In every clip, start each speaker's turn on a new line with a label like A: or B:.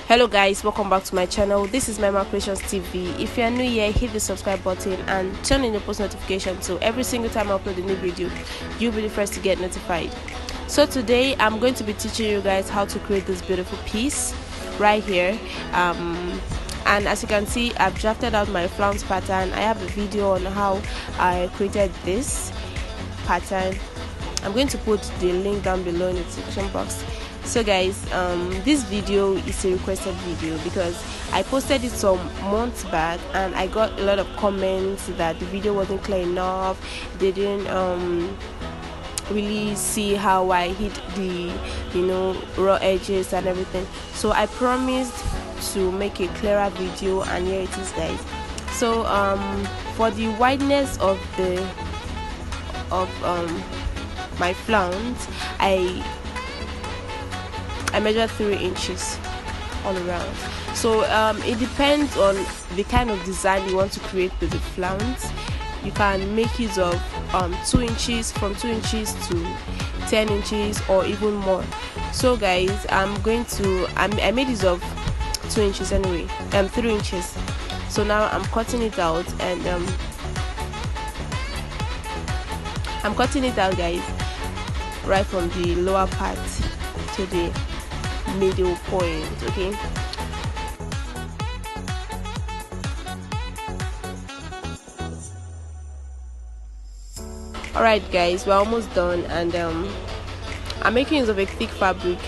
A: Hello guys, welcome back to my channel. This is Mema Creations TV. If you are new here, hit the subscribe button and turn on the post notification so every single time I upload a new video you'll be the first to get notified. So today I'm going to be teaching you guys how to create this beautiful piece right here. And as you can see, I've drafted out my flounce pattern. I have a video on how I created this pattern. I'm going to put the link down below in the description box. So guys, this video is a requested video because I posted it some months back and I got a lot of comments that the video wasn't clear enough. They didn't really see how I hit the raw edges and everything. So I promised to make a clearer video, and here it is, guys. So for the wideness of my flounce, I measured 3 inches all around. So it depends on the kind of design you want to create with the flounce. You can make use of 2 inches, from 2 inches to 10 inches or even more. So guys, I made use of 2 inches anyway, 3 inches. So now I'm cutting it out, and I'm cutting it out, guys, right from the lower part to the middle point. Okay, all right guys, we're almost done, and I'm making use of a thick fabric,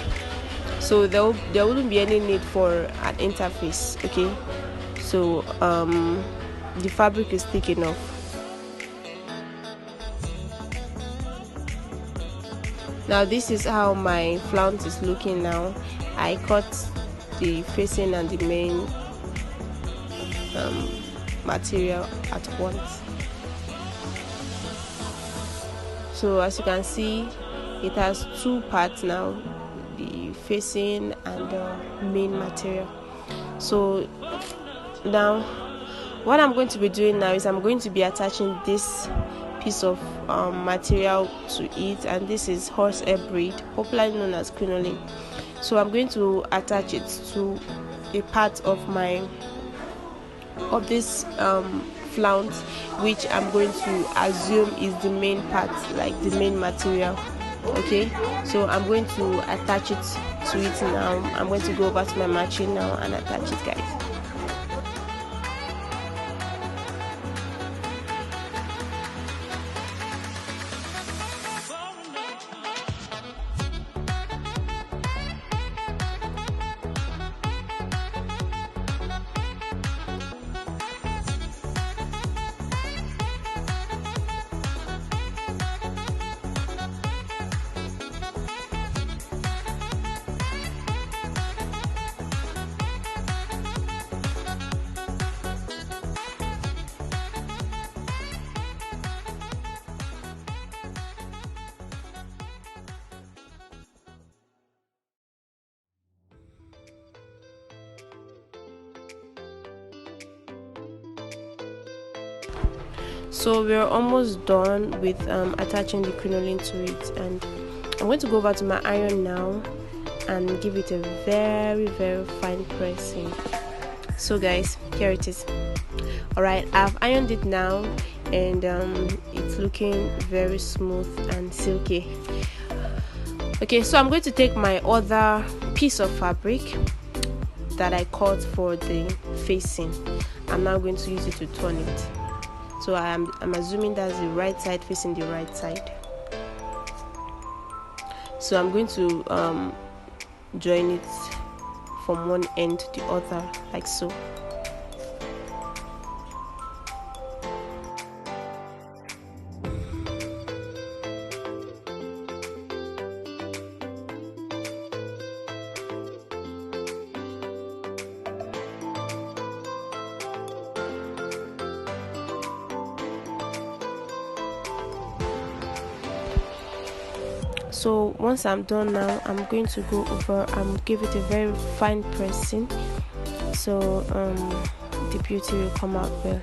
A: so there wouldn't be any need for an interface. Okay, so the fabric is thick enough. Now this is how my flounce is looking now. I cut the facing and the main material at once. So as you can see, it has 2 parts now, the facing and the main material. So now what I'm going to be doing now is I'm going to be attaching this piece of material to it, and this is horsehair braid, popularly known as crinoline. So I'm going to attach it to a part of this flounce, which I'm going to assume is the main part, like the main material. Okay, so I'm going to attach it to it now. I'm going to go over to my machine now and attach it, guys. So we're almost done with attaching the crinoline to it, and I'm going to go over to my iron now and give it a very fine pressing. So guys, here it is. Alright, I've ironed it now, and it's looking very smooth and silky. Okay, so I'm going to take my other piece of fabric that I cut for the facing. I'm now going to use it to turn it. So I'm assuming that's the right side facing the right side. So I'm going to join it from one end to the other, like so. So once I'm done now, I'm going to go over and give it a very fine pressing, so the beauty will come out well.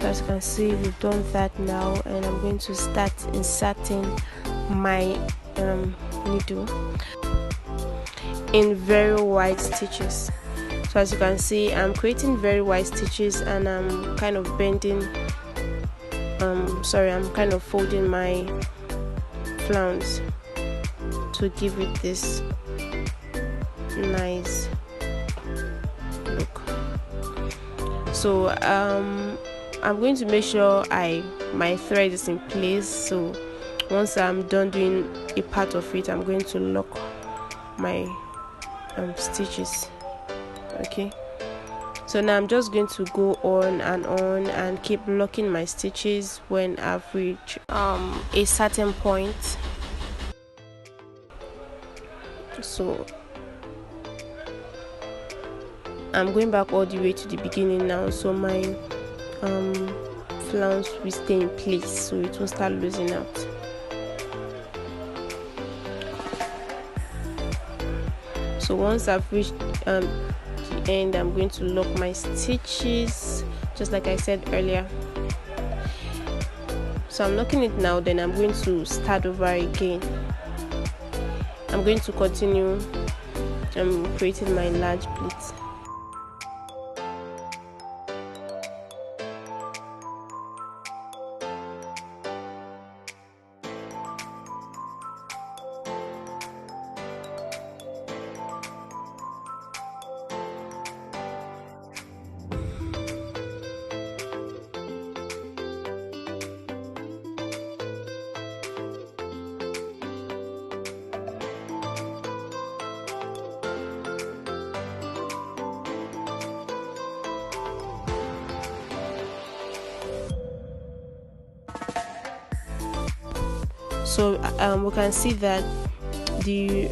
A: As you can see, we've done that now, and I'm going to start inserting my needle in very wide stitches. So as you can see, I'm creating very wide stitches, and I'm kind of bending I'm kind of folding my flounce to give it this nice look. So I'm going to make sure my thread is in place. So once I'm done doing a part of it, I'm going to lock my stitches. Okay, so now I'm just going to go on and keep locking my stitches when I've reached a certain point. So I'm going back all the way to the beginning now, so my flounce will stay in place, so it will start losing out. So once I've reached the end, I'm going to lock my stitches just like I said earlier. So I'm locking it now, then I'm going to start over again. I'm going to continue creating my large pleats. So we can see that the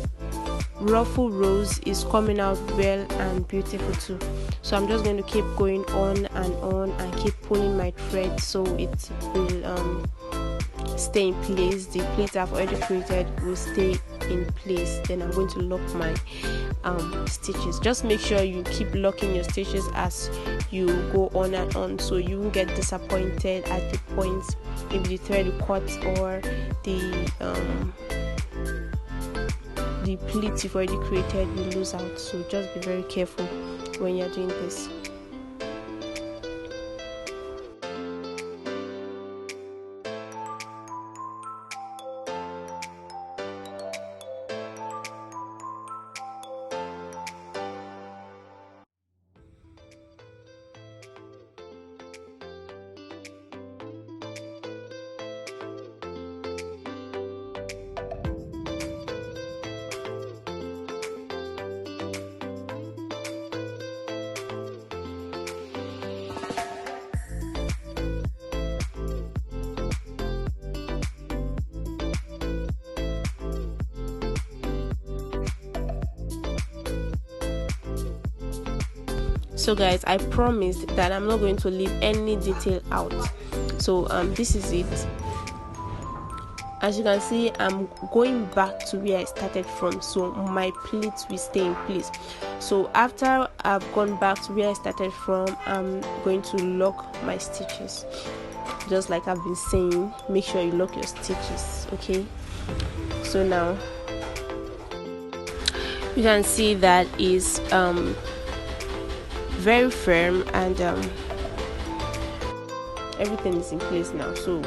A: ruffle rose is coming out well and beautiful too. So I'm just going to keep going on and keep pulling my thread so it will stay in place. The pleats I've already created will stay in place. Then I'm going to lock my stitches. Just make sure you keep locking your stitches as you go on and on, so you won't get disappointed at the points if the thread is cut or the pleats you've already created will lose out. So just be very careful when you're doing this. So guys, I promised that I'm not going to leave any detail out. So this is it. As you can see, I'm going back to where I started from, so my pleats will stay in place. So after I've gone back to where I started from, I'm going to lock my stitches. Just like I've been saying, make sure you lock your stitches, okay? So now you can see that is very firm, and everything is in place now. So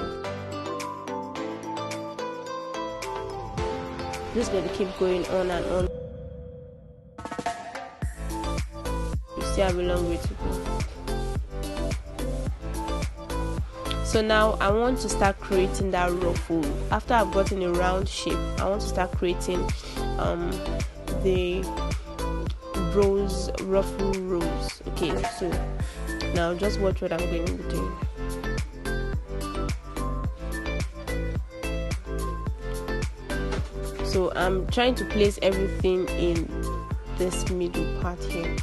A: just going to keep going on and on. You still have a long way to go. So now I want to start creating that ruffle. After I've gotten a round shape, I want to start creating the ruffle rose. Okay, so now just watch what I'm going to be doing. So I'm trying to place everything in this middle part here.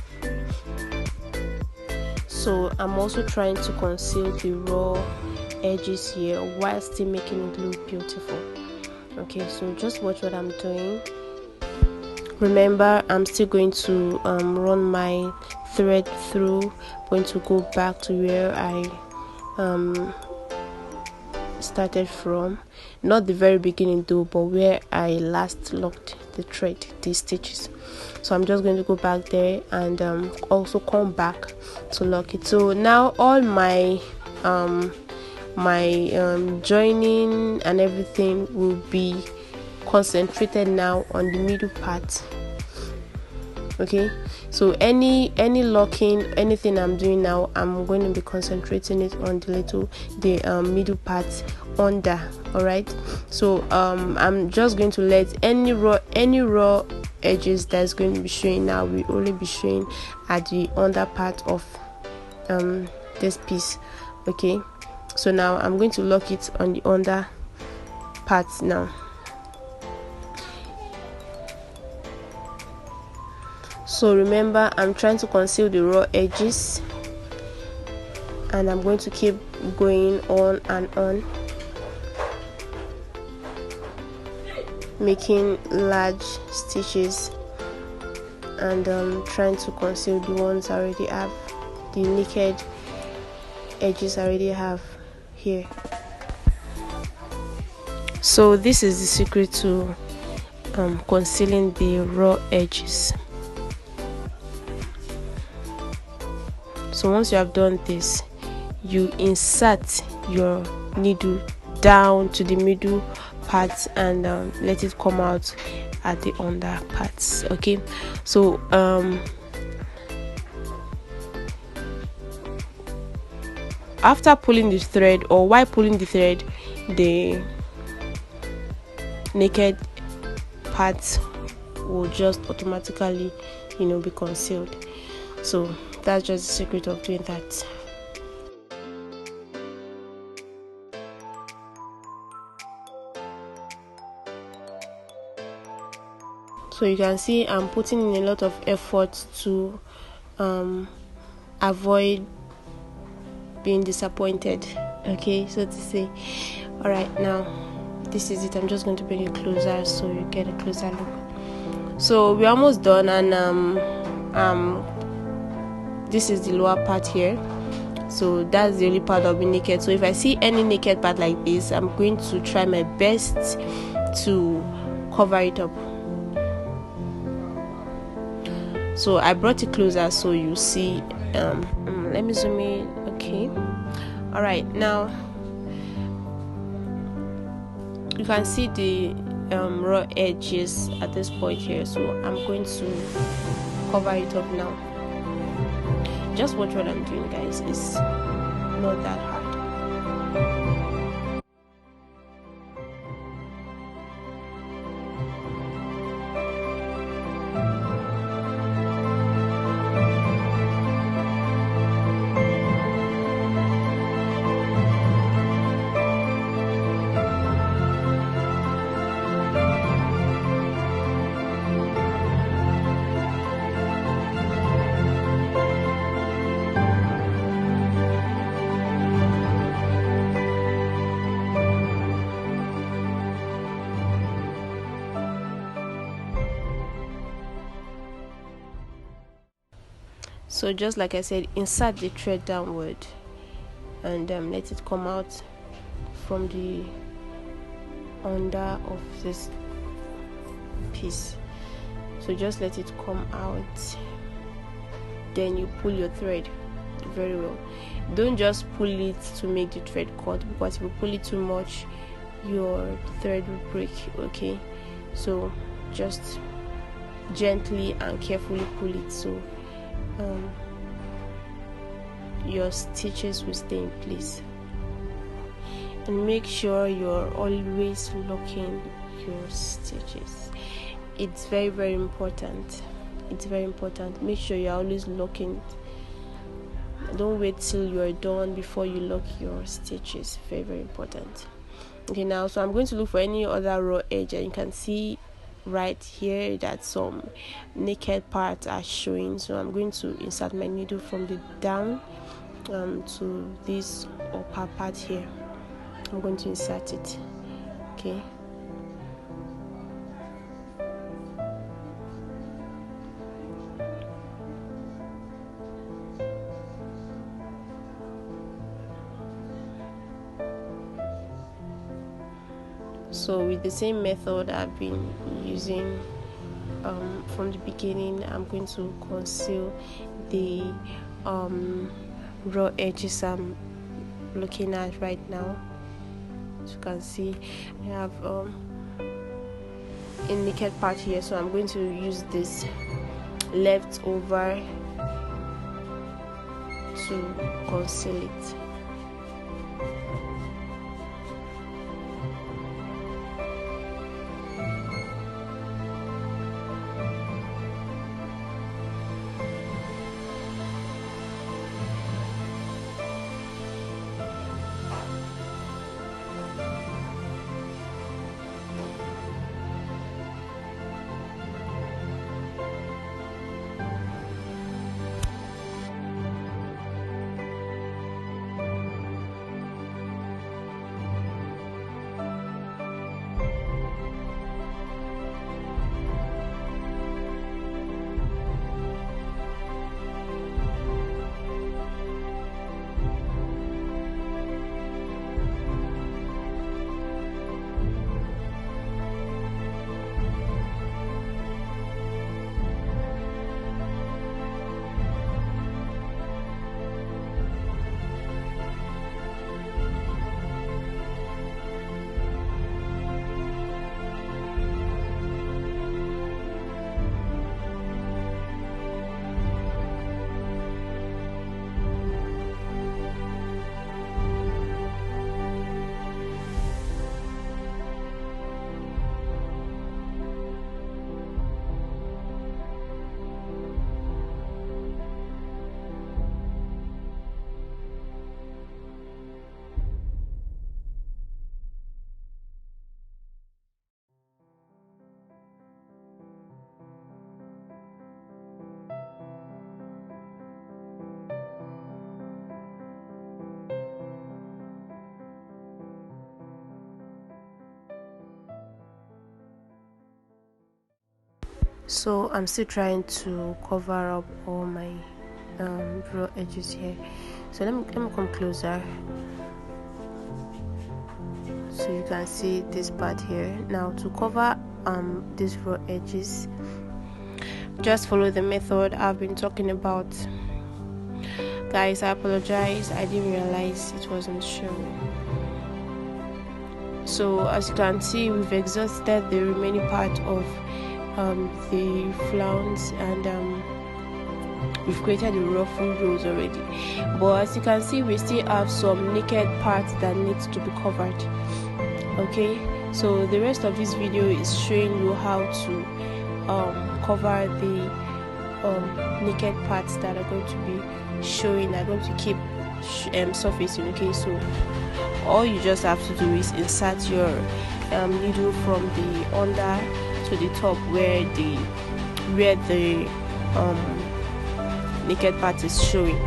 A: So I'm also trying to conceal the raw edges here while still making it look beautiful. Okay, so just watch what I'm doing. Remember, I'm still going to run my thread through. I'm going to go back to where I started from, not the very beginning though, but where I last locked the thread, these stitches. So I'm just going to go back there and also come back to lock it. So now all my joining and everything will be concentrated now on the middle part. Okay, so any locking, anything I'm doing now, I'm going to be concentrating it on the middle part under. All right, so I'm just going to let any raw edges that's going to be showing now will only be showing at the under part of this piece. Okay, so now I'm going to lock it on the under part now. So remember, I'm trying to conceal the raw edges, and I'm going to keep going on and on, making large stitches and trying to conceal the ones I already have, the naked edges I already have here. So this is the secret to concealing the raw edges. So once you have done this, you insert your needle down to the middle part and let it come out at the under parts. Okay, so after pulling the thread, or while pulling the thread, the naked part will just automatically be concealed. So that's just the secret of doing that. So you can see I'm putting in a lot of effort to avoid being disappointed, okay, so to say. All right, now this is it. I'm just going to bring it closer so you get a closer look. So we're almost done, and this is the lower part here. So that's the only part that'll be naked. So if I see any naked part like this, I'm going to try my best to cover it up. So I brought it closer so you see. Let me zoom in. Okay, all right, now you can see the raw edges at this point here. So I'm going to cover it up now. Just watch what I'm doing, guys. It's not that hard. So just like I said, insert the thread downward and let it come out from the under of this piece. So just let it come out, then you pull your thread very well. Don't just pull it to make the thread cut, because if you pull it too much, your thread will break. Okay, so just gently and carefully pull it so your stitches will stay in place. And make sure you're always locking your stitches. It's very, very important. It's very important. Make sure you're always locking it. Don't wait till you're done before you lock your stitches. Very, very important. Okay, now so I'm going to look for any other raw edge, and you can see right here that some naked parts are showing. So I'm going to insert my needle from the down to this upper part here. I'm going to insert it. Okay, So with the same method I've been using from the beginning, I'm going to conceal the raw edges I'm looking at right now. As you can see, I have a naked part here, so I'm going to use this leftover to conceal it. So I'm still trying to cover up all my raw edges here. So let me come closer so you can see this part here. Now to cover these raw edges, just follow the method I've been talking about. Guys, I apologize, I didn't realize it wasn't showing. So as you can see, we've exhausted the remaining part of the flounce, and we've created the ruffle rows already, but as you can see, we still have some naked parts that needs to be covered. Okay, so the rest of this video is showing you how to cover the naked parts that are going to be showing, are going to keep surfacing. Okay, so all you just have to do is insert your needle from the under to the top where the naked part is showing.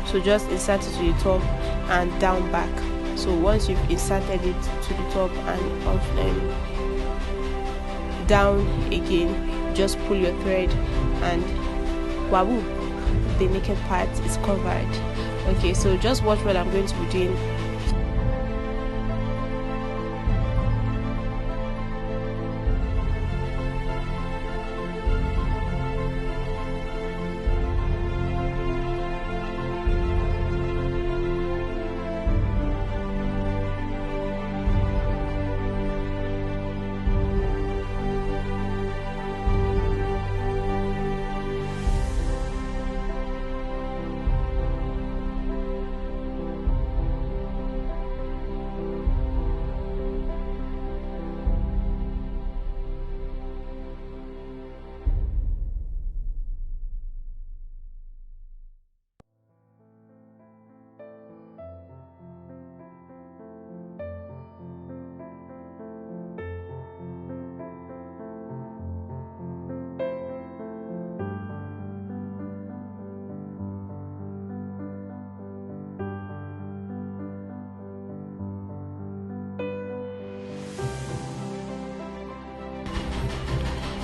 A: So just insert it to the top and down back. So once you've inserted it to the top and down again, just pull your thread and wahoo, the naked part is covered. Okay, so just watch what I'm going to be doing.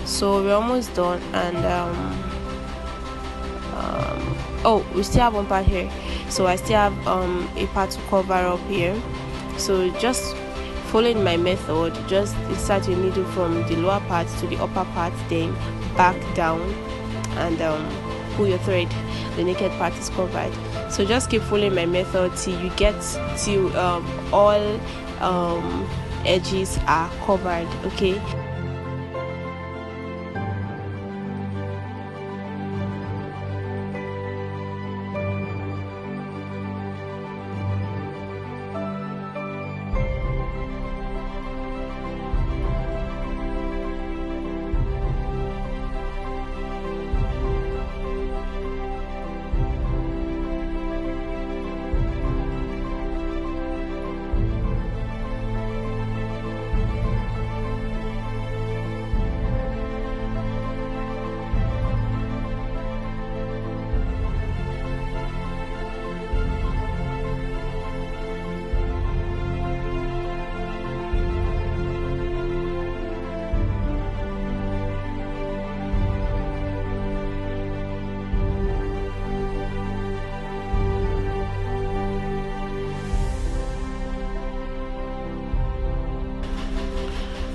A: So we're almost done, and oh, we still have one part here, so I still have a part to cover up here. So just following my method, just insert your needle from the lower part to the upper part, then back down, and pull your thread. The naked part is covered. So just keep following my method till you get to all edges are covered. Okay.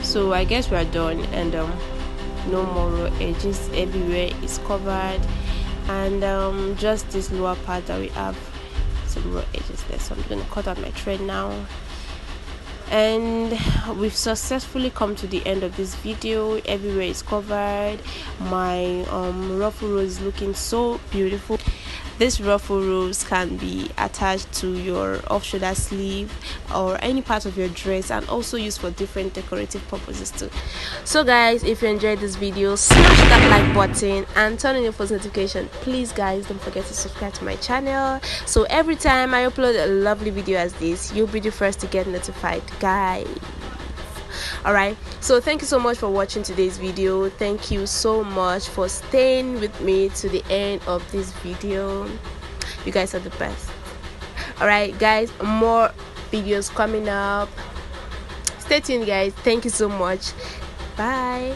A: So I guess we are done, and no more raw edges, everywhere is covered, and just this lower part that we have some raw edges there. So I'm going to cut out my thread now, and we've successfully come to the end of this video. Everywhere is covered. My ruffle row is looking so beautiful. This ruffle rows can be attached to your off-shoulder sleeve or any part of your dress, and also used for different decorative purposes too. So guys, if you enjoyed this video, smash that like button and turn on your post notification. Please guys, don't forget to subscribe to my channel, so every time I upload a lovely video as this, you'll be the first to get notified, guys. Alright, so thank you so much for watching today's video. Thank you so much for staying with me to the end of this video. You guys are the best. Alright guys, more videos coming up. Stay tuned guys. Thank you so much. Bye.